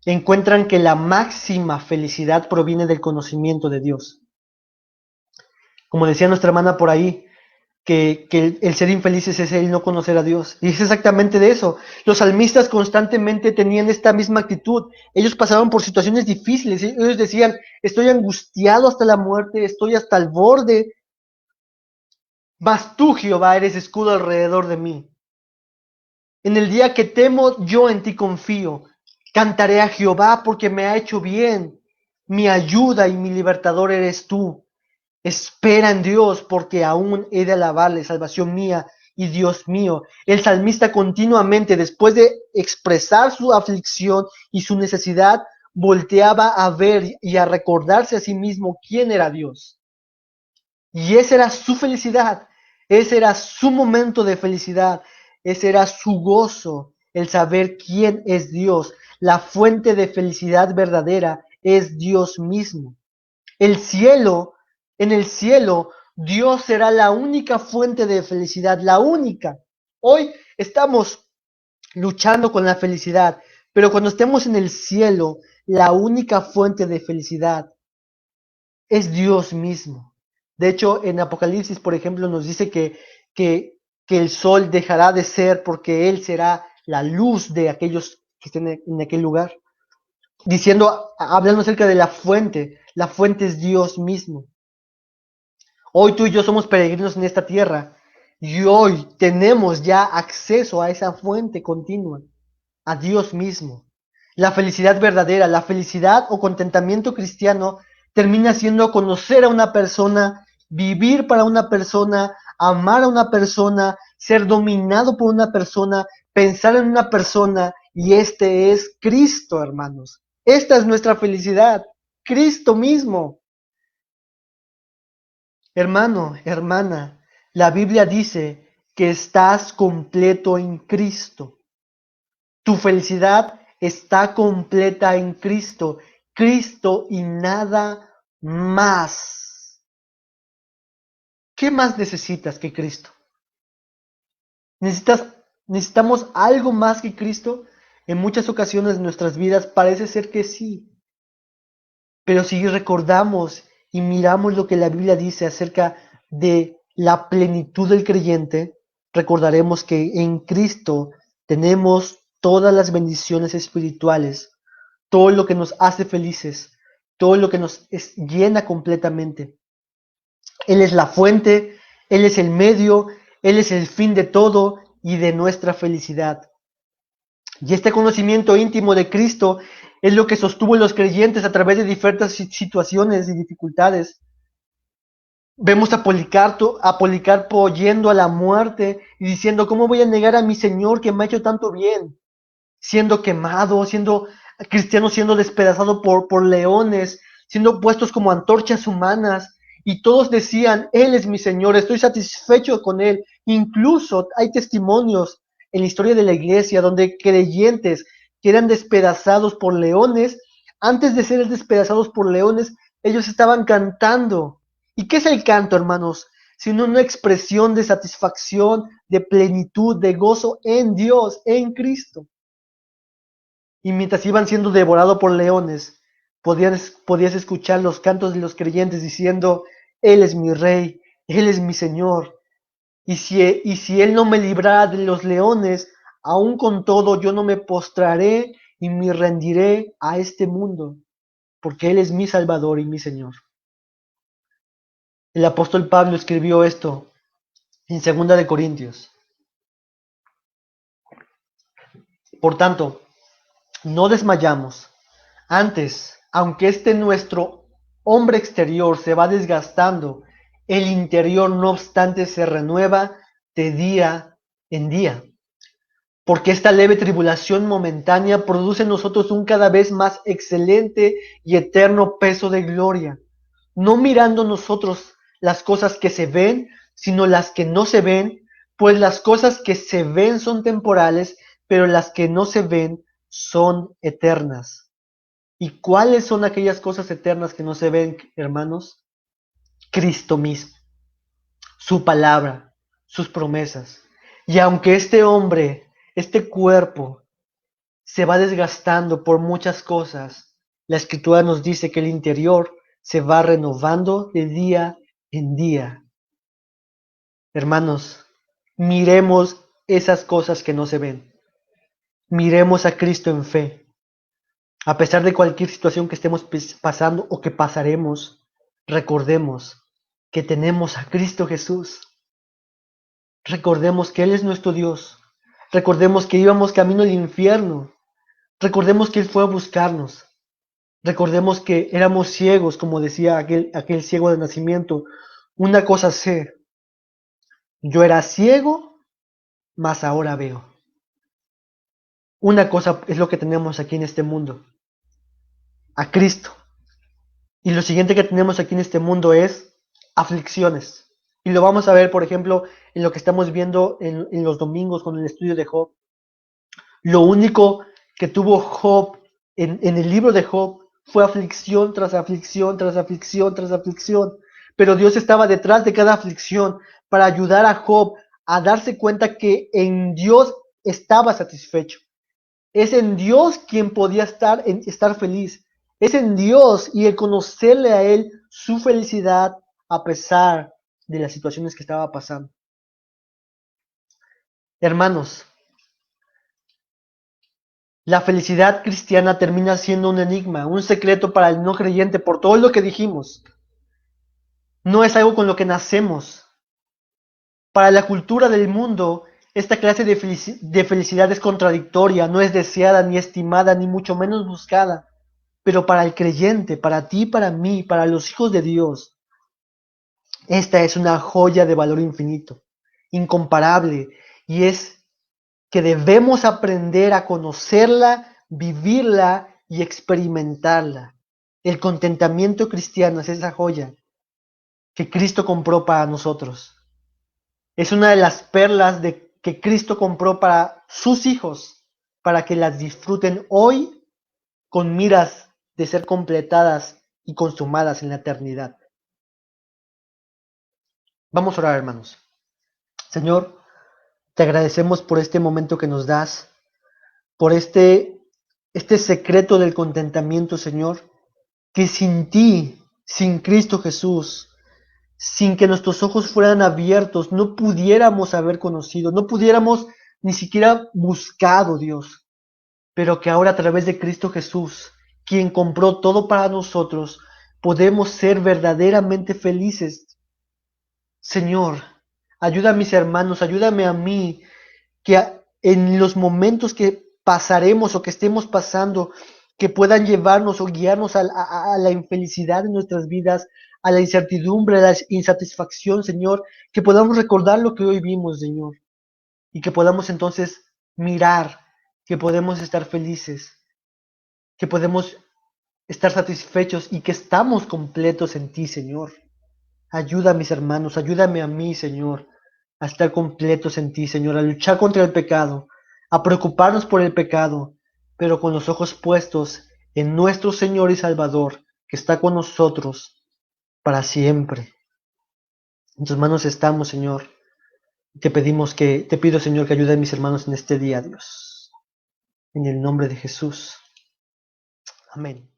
encuentran que la máxima felicidad proviene del conocimiento de Dios. Como decía nuestra hermana por ahí, que el ser infelices es el no conocer a Dios. Y es exactamente de eso. Los salmistas constantemente tenían esta misma actitud. Ellos pasaban por situaciones difíciles. Ellos decían, estoy angustiado hasta la muerte, estoy hasta el borde. Mas tú, Jehová, eres escudo alrededor de mí. En el día que temo, yo en ti confío. Cantaré a Jehová porque me ha hecho bien. Mi ayuda y mi libertador eres tú. Espera en Dios porque aún he de alabarle, salvación mía y Dios mío. El salmista continuamente, después de expresar su aflicción y su necesidad, volteaba a ver y a recordarse a sí mismo quién era Dios. Y esa era su felicidad, ese era su momento de felicidad, ese era su gozo, el saber quién es Dios. La fuente de felicidad verdadera es Dios mismo. El cielo, en el cielo, Dios será la única fuente de felicidad, la única. Hoy estamos luchando con la felicidad, pero cuando estemos en el cielo, la única fuente de felicidad es Dios mismo. De hecho, en Apocalipsis, por ejemplo, nos dice que, que el sol dejará de ser porque Él será la luz de aquellos que estén en aquel lugar. Diciendo, hablando acerca de la fuente es Dios mismo. Hoy tú y yo somos peregrinos en esta tierra y hoy tenemos ya acceso a esa fuente continua, a Dios mismo. La felicidad verdadera, la felicidad o contentamiento cristiano termina siendo conocer a una persona, vivir para una persona, amar a una persona, ser dominado por una persona, pensar en una persona, y este es Cristo, hermanos. Esta es nuestra felicidad, Cristo mismo. Hermano, hermana, la Biblia dice que estás completo en Cristo. Tu felicidad está completa en Cristo. Cristo y nada más. ¿Qué más necesitas que Cristo? ¿Necesitas, necesitamos algo más que Cristo? En muchas ocasiones de nuestras vidas parece ser que sí. Pero si recordamos y miramos lo que la Biblia dice acerca de la plenitud del creyente, recordaremos que en Cristo tenemos todas las bendiciones espirituales, todo lo que nos hace felices, todo lo que nos llena completamente. Él es la fuente, Él es el medio, Él es el fin de todo y de nuestra felicidad. Y este conocimiento íntimo de Cristo es lo que sostuvo a los creyentes a través de diferentes situaciones y dificultades. Vemos a Policarpo yendo a la muerte y diciendo, ¿cómo voy a negar a mi Señor que me ha hecho tanto bien? Siendo quemado, siendo cristiano, siendo despedazado por leones, siendo puestos como antorchas humanas. Y todos decían, Él es mi Señor, estoy satisfecho con Él. Incluso hay testimonios en la historia de la iglesia donde creyentes que eran despedazados por leones, antes de ser despedazados por leones, ellos estaban cantando. ¿Y qué es el canto, hermanos? Sino una expresión de satisfacción, de plenitud, de gozo en Dios, en Cristo. Y mientras iban siendo devorados por leones, podías escuchar los cantos de los creyentes diciendo, Él es mi rey, Él es mi Señor. Y si Él no me librara de los leones, aún con todo yo no me postraré y me rendiré a este mundo, porque Él es mi Salvador y mi Señor. El apóstol Pablo escribió esto en 2 Corintios. Por tanto, no desmayamos. Antes, aunque nuestro hombre exterior se va desgastando, el interior no obstante se renueva de día en día. Porque esta leve tribulación momentánea produce en nosotros un cada vez más excelente y eterno peso de gloria, no mirando nosotros las cosas que se ven, sino las que no se ven, pues las cosas que se ven son temporales, pero las que no se ven son eternas. ¿Y cuáles son aquellas cosas eternas que no se ven, hermanos? Cristo mismo, su palabra, sus promesas. Y aunque este hombre, este cuerpo, se va desgastando por muchas cosas, la escritura nos dice que el interior se va renovando de día en día. Hermanos, miremos esas cosas que no se ven. Miremos a Cristo en fe. A pesar de cualquier situación que estemos pasando o que pasaremos, recordemos que tenemos a Cristo Jesús. Recordemos que Él es nuestro Dios. Recordemos que íbamos camino al infierno, Recordemos que Él fue a buscarnos. Recordemos que éramos ciegos, como decía aquel ciego de nacimiento. Una cosa sé, yo era ciego, mas ahora veo. Una cosa es lo que tenemos aquí en este mundo, a Cristo. Y lo siguiente que tenemos aquí en este mundo es aflicciones. Y lo vamos a ver, por ejemplo, en lo que estamos viendo en los domingos con el estudio de Job. Lo único que tuvo Job en el libro de Job fue aflicción tras aflicción, tras aflicción, tras aflicción. Pero Dios estaba detrás de cada aflicción para ayudar a Job a darse cuenta que en Dios estaba satisfecho. Es en Dios quien podía estar feliz. Es en Dios y el conocerle a Él su felicidad a pesar de las situaciones que estaba pasando. Hermanos, la felicidad cristiana termina siendo un enigma, un secreto para el no creyente por todo lo que dijimos. No es algo con lo que nacemos. Para la cultura del mundo, esta clase de felicidad es contradictoria, no es deseada, ni estimada, ni mucho menos buscada. Pero para el creyente, para ti, para mí, para los hijos de Dios, esta es una joya de valor infinito, incomparable, y es que debemos aprender a conocerla, vivirla y experimentarla. El contentamiento cristiano es esa joya que Cristo compró para nosotros. Es una de las perlas que Cristo compró para sus hijos, para que las disfruten hoy con miras de ser completadas y consumadas en la eternidad. Vamos a orar, hermanos. Señor, te agradecemos por este momento que nos das, por este secreto del contentamiento, Señor, que sin ti, sin Cristo Jesús, sin que nuestros ojos fueran abiertos, no pudiéramos haber conocido, no pudiéramos ni siquiera buscado, Dios, pero que ahora a través de Cristo Jesús, quien compró todo para nosotros, podemos ser verdaderamente felices. Señor, ayuda a mis hermanos, ayúdame a mí, que en los momentos que pasaremos o que estemos pasando, que puedan llevarnos o guiarnos a la infelicidad de nuestras vidas, a la incertidumbre, a la insatisfacción, Señor, que podamos recordar lo que hoy vimos, Señor, y que podamos entonces mirar que podemos estar felices, que podemos estar satisfechos y que estamos completos en ti, Señor. Ayuda a mis hermanos, ayúdame a mí, Señor, a estar completos en ti, Señor, a luchar contra el pecado, a preocuparnos por el pecado, pero con los ojos puestos en nuestro Señor y Salvador, que está con nosotros para siempre. En tus manos estamos, Señor. Te pido, Señor, que ayude a mis hermanos en este día, Dios. En el nombre de Jesús. Amén.